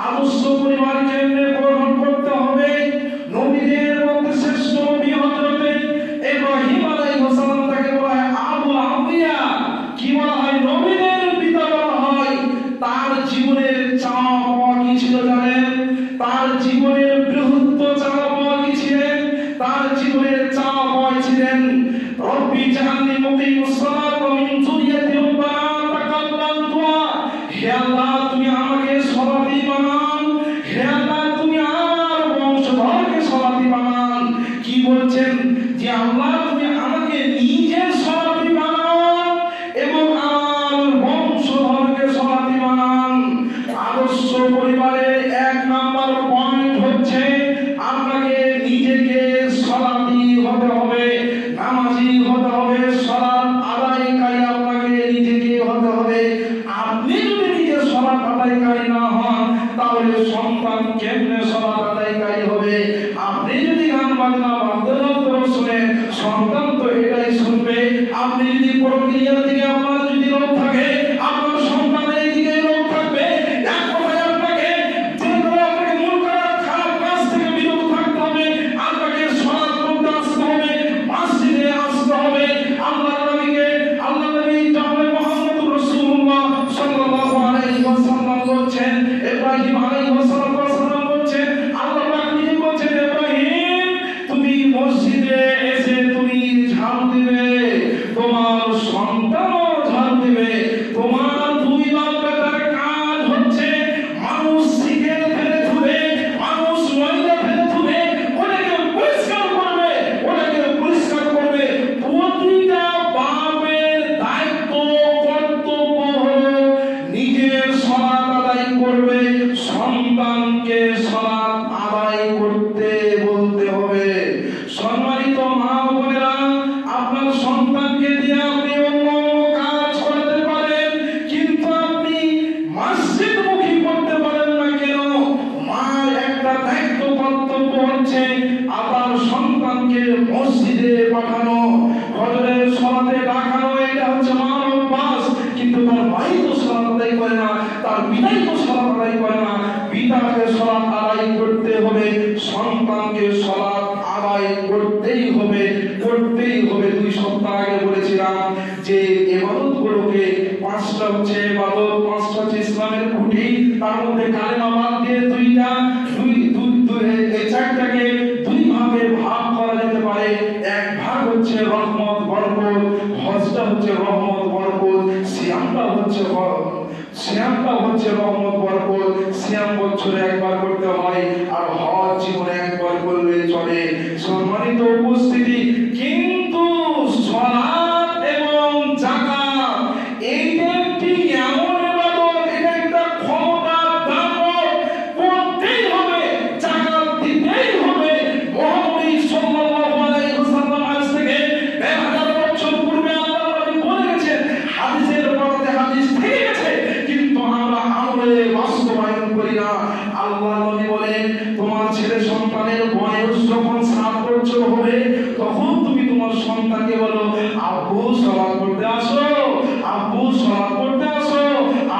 আদর্শ পরিবার কেন্দ্রে গ্রহণ করতে হবে। নবীদের মধ্যে শ্রেষ্ঠ নবী হযরত ইব্রাহিম আলাইহিস সালাম, তাকে বলা হয় আবুল আম্বিয়া। কি বলা হয়? নবীদের পিতা বলা হয়। তার জীবনের চাওয়া পাওয়া কি ছিল জানেন? তার জীবনের বৃহত্ত চাওয়া পাওয়া কি ছিলেন? তার জীবনের চাওয়া পাওয়া ছিলেন রব্বি জাআলনি মুকিমাস সালাত ওয়া মিন যুররিয়াতি রব্বানা তাকাব্বাল দুআ। হে আল্লাহ, তুমি আমাকে সালাতি বানান। হে আল্লাহ, তুমি আমার বংশধরকে সালাতি বানান। কি বলছেন? যে আল্লাহ, তুমি আমাকে নিজে সালাতি বানান এবং আমার বংশধরকে সালাতি বানান। আদর্শ পরিবারের এক নাম্বার পয়েন্ট হচ্ছে আপনাকে নিজেকে সালাতি হতে হবে, নামাজি হতে হবে, সালাত আদায়কারী আপনাকে নিজেকে হতে হবে। আপনি যদি নিজে সালাত আদায়কারী না হন, তাহলে সন্তান কেমনে সালাত আদায়কারী হবে? আপনি যদি গান বাজনা বাদ্যযন্ত্র শুনে, সন্তান তো এটাই শুনবে। আপনি যদি প্রক্রিয়ার দিকে আপনার যদি লোক থাকে, আপনার সন্তানের দিকে লোক থাকবে। এক কথায় আপনাকে মূল খারাপ কাজ থেকে বিরত থাকতে হবে। আপনাকে সালাত পড়তে আসতে হবে, মসজিদে আসতে হবে। আল্লাহ নবী জনাবে মুহাম্মদুর রাসূলুল্লাহ সাল্লাল্লাহু আলাইহি ওয়াসাল্লাম বলেছেন, ইব্রাহিম আলাইহিস সালাম বলেছেন, আল্লাহ পাক নিজে বলেছেন, ইব্রাহিম তুমি মসজিদে এসে তুমি ঝাড়ু দিবে, তোমার সন্তানও ঝাড়ু দিবে। তোমার দুই বাপ বেটার কাজ হচ্ছে মানুষ সিগারেট ফেলে ধুবে, মানুষ ময়লা ফেলে ধুবে, ওটাকে পরিষ্কার করবে, ওটাকে পরিষ্কার করবে। প্রতিটা বাপের দায়িত্ব কর্তব্য হলো নিজের সালাত আদায় করবে, সন্তানকে সালাত আদায় করতে বলতে হবে। সম্মানিত মা বোনেরা, আপনার সন্তানকে দিয়ে আপনি অন্য কাজ করতে পারেন, কিন্তু আপনি মসজিদমুখী করতে পারেন না কেন? মার একটা দায়িত্ব কর্তব্য হচ্ছে আপনার সন্তানকে মসজিদে পাঠানো, ফজরের সালাতে ডাকানো। এটা হচ্ছে মার অভ্যাস, কিন্তু তার ভাই তো সালাত আদায় করে না, তার পিতাই তো সালাত আদায় করে না। পিতাকে সালাত আদায় করতে হবে, সন্তানকে সালাত আদায় করতেই হবে, করতেই হবে। 2 সপ্তাহ আগে বলেছিলাম যে ইবাদতগুলোকে 5টা হচ্ছে ইবাদত, 5টা হচ্ছে ইসলামের খুঁটি। তার মধ্যে কালেমা বাদ দিয়ে 4টাকে 2 ভাগে ভাগ করা যেতে পারে। এক ভাগ হচ্ছে রহমত বরকত, হজটা হচ্ছে রহমত বরকত, সিয়ামটা হচ্ছে রহমত বরকত। সিয়াম বছরে একবার করতে হয়, আর হজ জীবনে একবার করলে চলে। সম্মানিত উপস্থিতি, কিন্তু সালাত এবং যাকাত এইটা একটি এমন ইবাদত, এটা একটা ক্ষমতার দান, করতেই হবে, যাকাত দিতেই হবে। মুহাম্মদ সাল্লাল্লাহু আলাইহি ওয়াসাল্লাম আজ থেকে 1000 বছর পূর্বে আল্লাহর নবী বলে গেছেন, হাদিসের পথে হাদিস থেকে গেছে, কিন্তু আমরা আমলে বাস্তবায়ন করি না। আল্লাহর নবী বলেন, তোমার ছেলে সন্তানের বয়স যখন 7 বছর হবে, তখন তুমি তোমার সন্তানকে বলো, আব্বু সালাত পড়তে আসো, আব্বু সালাত পড়তে আসো,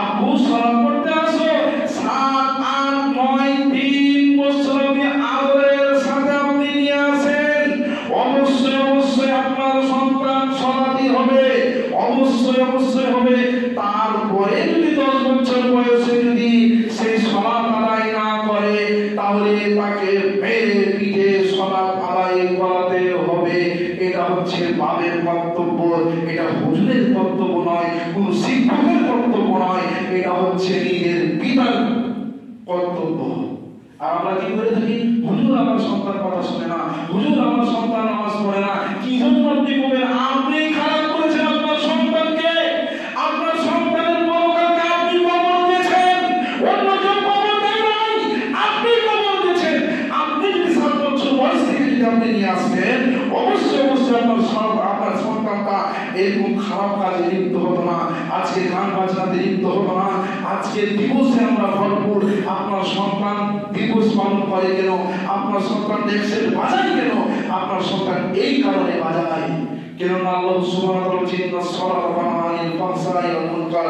আব্বু সালাত পড়তে আসো। 7, 8, 9, 3 বছর আপনি আদরের সাথে আপনি নিয়ে আসেন। অবশ্যই আপনার সন্তান সালাতি হবে, অবশ্যই হবে। তারপরে যদি 10 বছর বয়সে যদি সেই সালাত আদায় না করে, তাহলে তাকে মেরে পিটে সালাত আদায় করাতে হবে। এটা হচ্ছে বাবার কর্তব্য, এটা হুজুরের কর্তব্য নয়, কোন শিক্ষকের কর্তব্য নয়, এটা হচ্ছে নিজের পিতার কর্তব্য। আর আমরা কি করে থাকি? হুজুর আমার সন্তান কথা শুনে না, হুজুর আমার সন্তান নামাজ পড়ে না। কি জন্য আপনি বলেন? আপনি খারাপ করেছেন আপনার সন্তানকে, আপনার সন্তানের পরকালকে আপনি কবর দিয়েছেন, অন্য কেউ কবর দেয় নাই, আপনি কবর দিয়েছেন। আপনি যদি 7 বছর বয়স থেকে যদি আপনি নিয়ে আসবেন, অবশ্যই আপনার সন্তানটা এরকম খারাপ কাজে লিপ্ত হতো না, আজকে গান বাজনাতে লিপ্ত হতো না। আজকে দিবসে আমরা ভরপুর। আপনার সন্তান দিবস পালন করে কেন? আপনার সন্তান দেখছেন বাজায় কেন? আপনার সন্তান এই কারণে বাজায়, কেননা আল্লাহ সুবহানাহু ওয়া তাআলা সালাত বানানিল ফাহশাই ওয়াল মুনকার,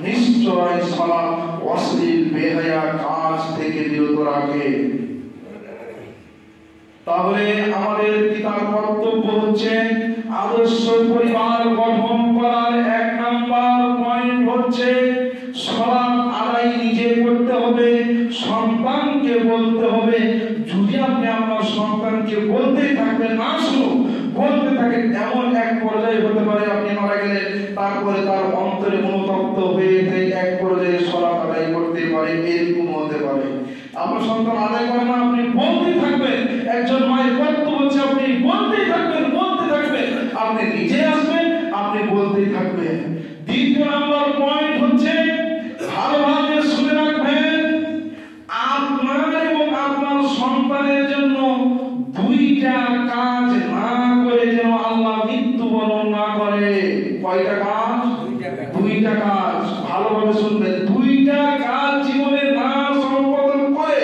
নিশ্চয় সালাত অশ্লীল বেহায়া কাজ রাখে। তাহলে আমাদের পিতার কর্তব্য হচ্ছে আদর্শ পরিবার গঠন করার 1 নাম্বার পয়েন্ট হচ্ছে সালাত আদায় নিজে করতে হবে, সন্তানকে বলতে হবে। যদি আপনি আপনার সন্তানকে বলতে থাকবেন, না শুনো বলতে থাকেন, এমন এক পর্যায়ে হতে পারে আপনি মারা গেলে তারপরে তার অন্তরে অনুতপ্ত হয়ে এক পর্যায়ে সালাত আদায় করতে পারে, এরকম হতে পারে। আপনার সন্তান আদায় করে না, আপনি বলতে থাকবেন। একজন মায়ের কর্তব্য হচ্ছে আপনি বলতে থাকবেন, বলতে থাকবেন। আপনি নিজে আসবেন, আপনি বলতে থাকবেন। দ্বিতীয় নাম্বার পয়েন্ট হচ্ছে ভালোভাবে শুনে রাখবেন, আপনার এবং আপনার সন্তানের জন্য 2টা কাজ না করে যেন আল্লাহ মৃত্যুবরণ না করে। কয়টা কাজ? 2টা কাজ। ভালোভাবে শুনবেন, 2টা কাজ জীবনে না সম্পাদন করে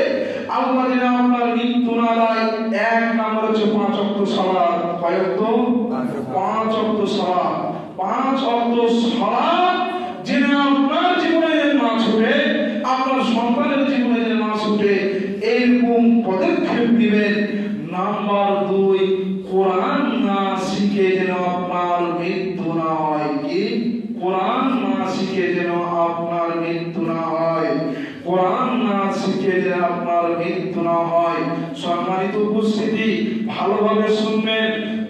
আল্লাহ যেন আপনার মৃত্যু না দেয়। 1 নাম্বার হচ্ছে 5 ওয়াক্ত সালাত। কয় ওয়াক্ত? 5 ওয়াক্ত সালাত। 5 ওয়াক্ত সালাত যেন আপনার জীবনে না ছুটে, আপনার সন্তানের জীবনে যেন না ছুটে, এরকম পদক্ষেপ দিবেন। নাম্বার 2, কোরআন না শিখে যেন আপনার মৃত্যু না হয়। কি? কোরআন না শিখে যেন আপনার মৃত্যু না হয়। কোরআন না শিখে যেন আপনার মৃত্যু না হয়। সম্মানিত উপস্থিতি, ভালোভাবে শুনবেন।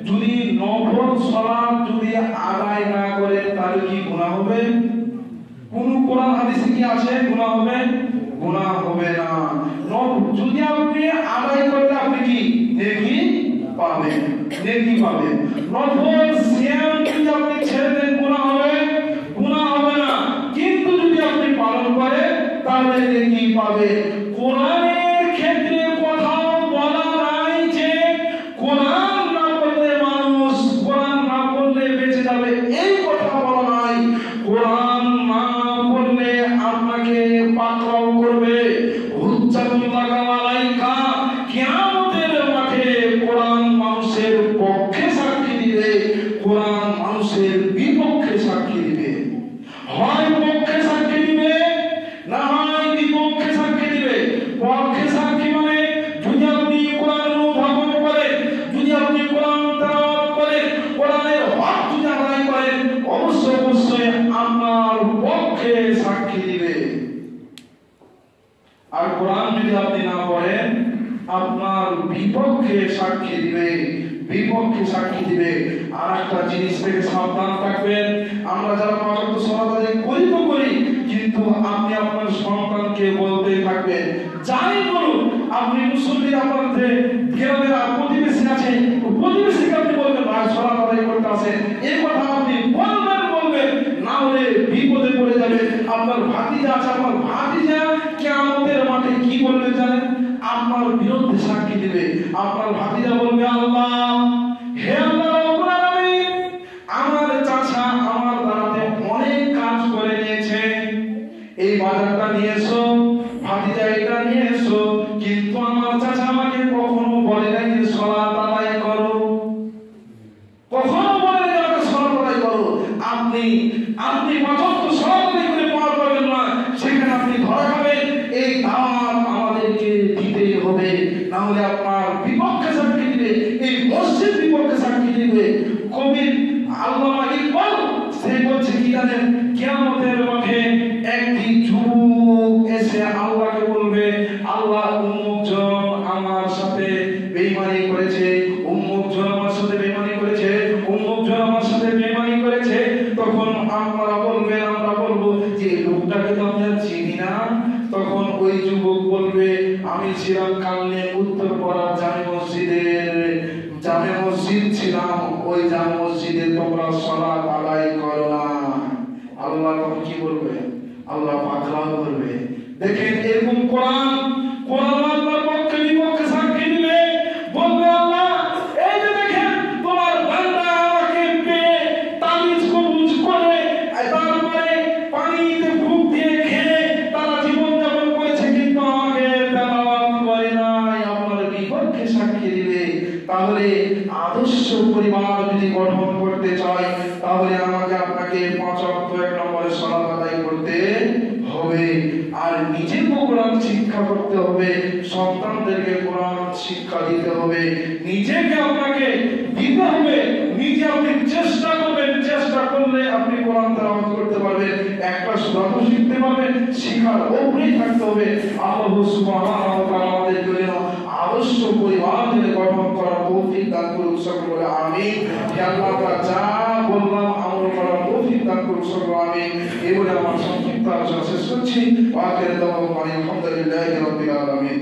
যদি নফল সালাত যদি আদায় না করেন তাহলে কি গুনাহ হবে? কোন কোরআন হাদিসে কি আছে গুনাহ হবে? গুনাহ হবে না। যদি আপনি আদায় করতে আপনি কি নেকি পাবেন, নেকি পাবেন। নফল সিয়াম যদি আপনি ছেড়ে দেন গুনাহ হবে? গুনাহ হবে না। কিন্তু যদি আপনি পালন করেন তাহলে নেকি পাবেন। কোরআনের ক্ষেত্রে কোথাও বলা নাই যে কোরআন না পড়লে মানুষ, কোরআন না পড়লে বেঁচে যাবে, এই কথা বলা নাই। কোরআন না পড়লে আপনাকে পাকড়াও করবে। হুজ্জাতুল্লাহ আলাইকা, কিয়ামতের মাঠে কোরআন মানুষের পক্ষে সাক্ষী দিবে, কোরআন মানুষের বিপক্ষে সাক্ষী দিবে। হয় পক্ষে সাক্ষী দিবে, না হয় বিপক্ষে সাক্ষী দিবে। পক্ষে সাক্ষী মানে যদি আপনি কোরআন অনুধাবন করেন, যদি আপনি কোরআন তেলাওয়াত করেন, কোরআনের হক যদি আদায় করেন, অবশ্যই অবশ্যই আপনার পক্ষে সাক্ষী দিবে। আর কোরআন যদি আপনি না পড়েন আপনার বিপক্ষে সাক্ষী দিবে, বিপক্ষে সাক্ষী দিবে। আর একটা জিনিস থেকে সাবধান থাকবেন, আমরা যারা 5 ওয়াক্ত সালাত আদায় করি তো করি, কিন্তু আপনি আপনার সন্তানকে বলতে থাকবেন, যাই বলুন আপনি মুসল্লি, আপনাদের গ্রামের প্রতিবেশী আছে, প্রতিবেশীকে আপনি বলবেন ভাই সালাত আদায় করতে আসেন, এই কথা আপনি বলবেন, বলবেন, না হলে বিপদে পড়ে যাবে। আপনার ভাতিজা আছে, আপনার ভাতিজা কিয়ামতের মাঠে কি বলবে জানেন? আপনার বিরুদ্ধে সাক্ষী দিবে। আপনার ভাতিজা বলবে, আল্লাহ, হে আল্লাহ রাব্বুল আলামিন, আমার চাচা আমার দ্বারাতে অনেক কাজ করে নিয়েছে, এই বাজারটা নিয়ে এসো, ভাতিজা এটা নিয়ে এসো, কিন্তু আমার চাচা আমাকে কখনো বলে নাই যে সালাত আদায় করো, কখনো বলে নাই যে সালাত আদায় করো। আপনি 5 ওয়াক্ত সালাত আদায় করে পার করবেন না, সেখানে আপনি ধরা খাবেন। এই দাওয়াত আমাদেরকে দিতেই হবে, না হলে আপনার বিপক্ষে সাক্ষী দিবে, এই মসজিদ বিপক্ষে সাক্ষী দিবে। কবি আল্লামা ইকবাল সে বলছে কি জানেন? কিয়ামতের মাঠে একটি যুবক এসে আল্লাহকে বলবে, আল্লাহ উম্মুক জন আমার সাথে বেঈমানি করেছে, উম্মুক জন আমার সাথে বেঈমানি করেছে, উম্মুক জন আমার সাথে বেঈমানি করেছে। তখন আমরা বলবেন, আমরা বলবো যে লোকটাকে তো আমি আর চিনি না। তখন ওই যুবক বলবে, আমি ছিলাম কালনে উত্তরপাড়া জামে মসজিদ ছিলাম, ওই জামে মসজিদে তোমরা সালাত আদায় করো না। আল্লাহ তখন কি বলবে? আল্লাহ পাকড়াও করবে। দেখেন এরকম কোরআন আল্লাহর পক্ষে বিপক্ষে সাক্ষী দিবে, বলবে আল্লাহ এই যে দেখেন তোমার বান্দা আমাকে পেয়ে তাবিজ কবুজ করে তারপরে পানিতে ফুঁক দিয়ে খেয়ে তারা জীবন যাপন করেছে, কিন্তু আমাকে তেলাওয়াত করে নাই, আপনার বিপক্ষে সাক্ষী দিবে। তাহলে আদর্শ পরিবার যদি গঠন করতে চাই, তাহলে আমাকে আপনাকে 5 ওয়াক্ত 1 নম্বরে সালাত আদায় করতে হবে। আর নিজে কোরআন শিক্ষা শিক্ষা করতে হবে, সন্তানদেরকে কোরআন শিক্ষা দিতে হবে, নিজেকে আপনাকে দিতে হবে, নিজে আপনি চেষ্টা করবেন, চেষ্টা করলে আপনি কোরআন তেলাওয়াত করতে পারবেন, একটা সূরা শিখতে পারবেন, শিখার উপরেই থাকতে হবে। আল্লাহ সুবহানাহু ওয়া তাআলা আমাদের জন্য আদর্শ পরিবার গঠন করার তৌফিক দান করুন, সকলে বলে আমিন। হে আল্লাহ তাআলা যা বললাম আমল করার তৌফিক দান করুন, সকলে আমিন। এই বলে আমার সংক্ষিপ্ত আলোচনা শেষ করছি। ওয়া আখিরু দাওয়ানা আলহামদুলিল্লাহি রাব্বিল আলামিন।